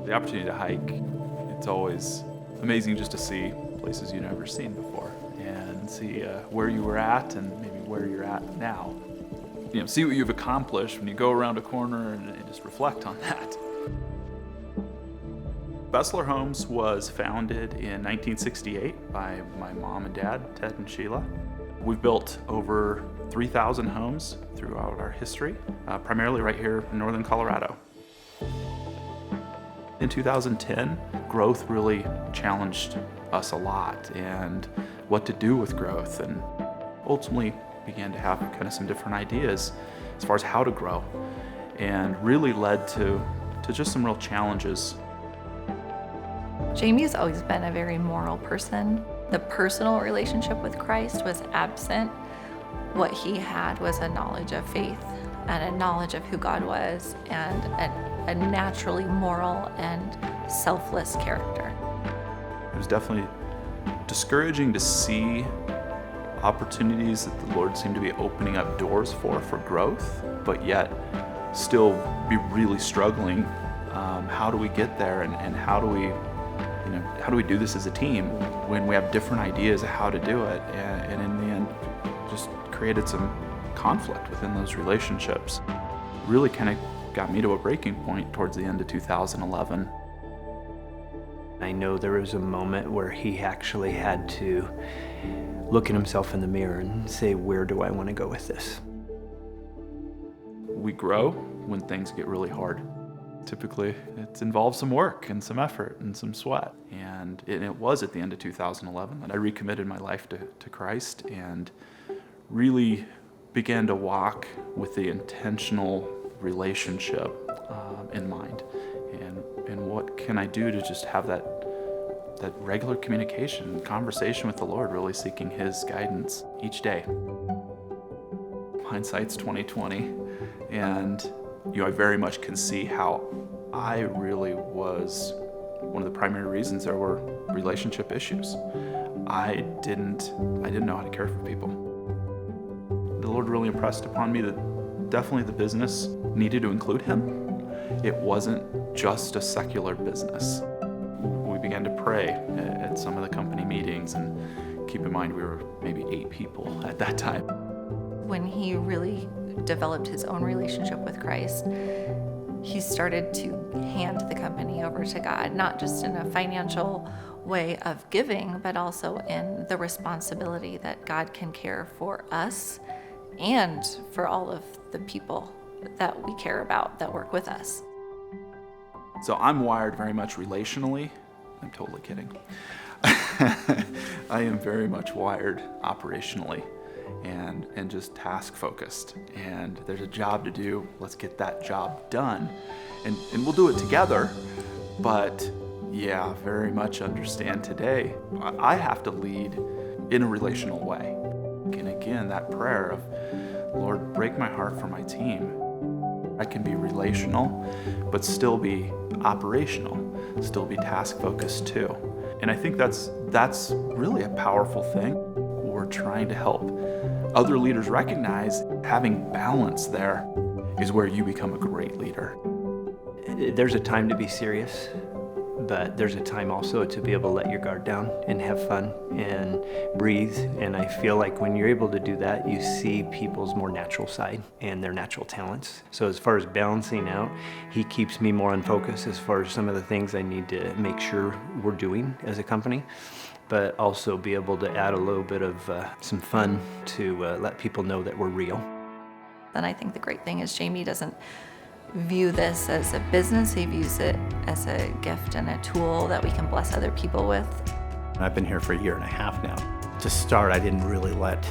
The opportunity to hike, it's always amazing just to see places you've never seen before and see where you were at and maybe where you're at now. You know, see what you've accomplished when you go around a corner and just reflect on that. Baessler Homes was founded in 1968 by my mom and dad, Ted and Sheila. We've built over 3,000 homes throughout our history, primarily right here in northern Colorado. In 2010, growth really challenged us a lot and what to do with growth, and ultimately began to have kind of some different ideas as far as how to grow, and really led to just some real challenges. Jamie's always been a very moral person. The personal relationship with Christ was absent. What he had was a knowledge of faith and a knowledge of who God was and a naturally moral and selfless character. It was definitely discouraging to see opportunities that the Lord seemed to be opening up doors for growth, but yet still be really struggling. How do we get there, and how do we do this as a team when we have different ideas of how to do it, and in the end just created some conflict within those relationships. Really kind of got me to a breaking point towards the end of 2011. I know there was a moment where he actually had to look at himself in the mirror and say, where do I want to go with this? We grow when things get really hard. Typically, it involves some work and some effort and some sweat. And it was at the end of 2011 that I recommitted my life to Christ and really began to walk with the intentional relationship in mind. And what can I do to just have that regular communication, conversation with the Lord, really seeking His guidance each day. Hindsight's 2020, and I very much can see how I really was one of the primary reasons there were relationship issues. I didn't know how to care for people. The Lord really impressed upon me that definitely the business needed to include Him. It wasn't just a secular business. We began to pray at some of the company meetings, and keep in mind we were maybe 8 people at that time. When he really developed his own relationship with Christ, he started to hand the company over to God, not just in a financial way of giving, but also in the responsibility that God can care for us and for all of the people that we care about that work with us. So I'm wired very much relationally. I'm totally kidding. I am very much wired operationally and just task focused. And there's a job to do. Let's get that job done. And we'll do it together. But yeah, very much understand today, I have to lead in a relational way. And again, that prayer of, Lord, break my heart for my team. I can be relational, but still be operational, still be task focused too. And I think that's really a powerful thing. We're trying to help other leaders recognize having balance there is where you become a great leader. There's a time to be serious, but there's a time also to be able to let your guard down and have fun and breathe. And I feel like when you're able to do that, you see people's more natural side and their natural talents. So as far as balancing out, he keeps me more on focus as far as some of the things I need to make sure we're doing as a company, but also be able to add a little bit of some fun to let people know that we're real. And I think the great thing is Jamie doesn't view this as a business. He views it as a gift and a tool that we can bless other people with. I've been here for 1.5 years now. To start, I didn't really let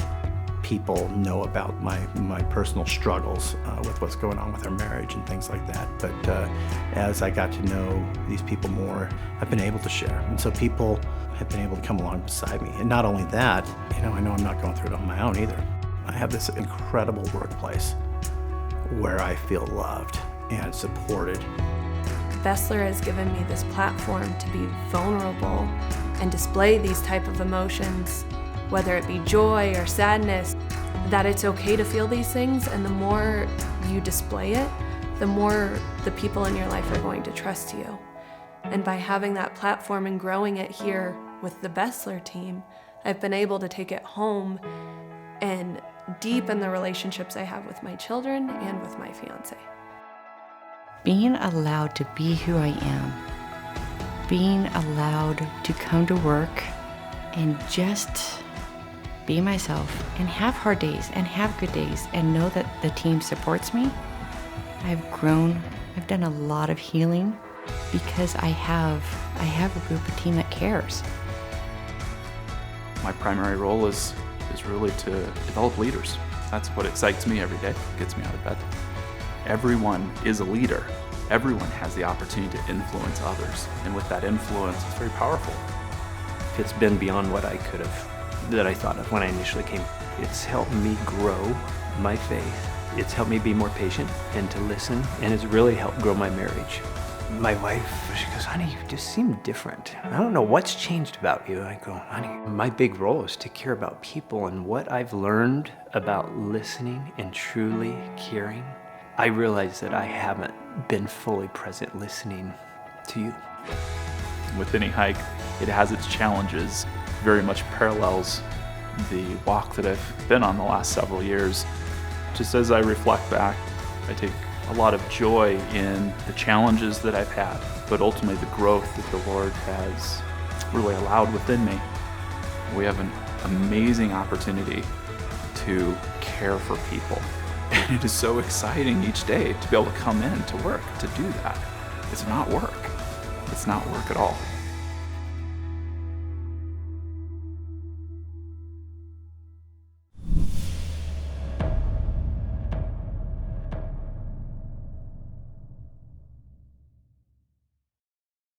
people know about my personal struggles with what's going on with our marriage and things like that. But as I got to know these people more, I've been able to share. And so people have been able to come along beside me. And not only that, I know I'm not going through it on my own either. I have this incredible workplace where I feel loved and supported. Baessler has given me this platform to be vulnerable and display these type of emotions, whether it be joy or sadness, that it's okay to feel these things, and the more you display it, the more the people in your life are going to trust you. And by having that platform and growing it here with the Baessler team, I've been able to take it home and deepen the relationships I have with my children and with my fiance. Being allowed to be who I am, being allowed to come to work and just be myself and have hard days and have good days and know that the team supports me. I've grown, I've done a lot of healing because I have a group of team that cares. My primary role is really to develop leaders. That's what excites me every day, gets me out of bed. Everyone is a leader. Everyone has the opportunity to influence others. And with that influence, it's very powerful. It's been beyond what I could have, that I thought of when I initially came. It's helped me grow my faith. It's helped me be more patient and to listen, and it's really helped grow my marriage. My wife, she goes, honey, you just seem different. I don't know what's changed about you. I go, honey, my big role is to care about people, and what I've learned about listening and truly caring, I realize that I haven't been fully present listening to you. With any hike, it has its challenges, very much parallels the walk that I've been on the last several years. Just as I reflect back, I take a lot of joy in the challenges that I've had, but ultimately the growth that the Lord has really allowed within me. We have an amazing opportunity to care for people. And it is so exciting each day to be able to come in to work, to do that. It's not work. It's not work at all.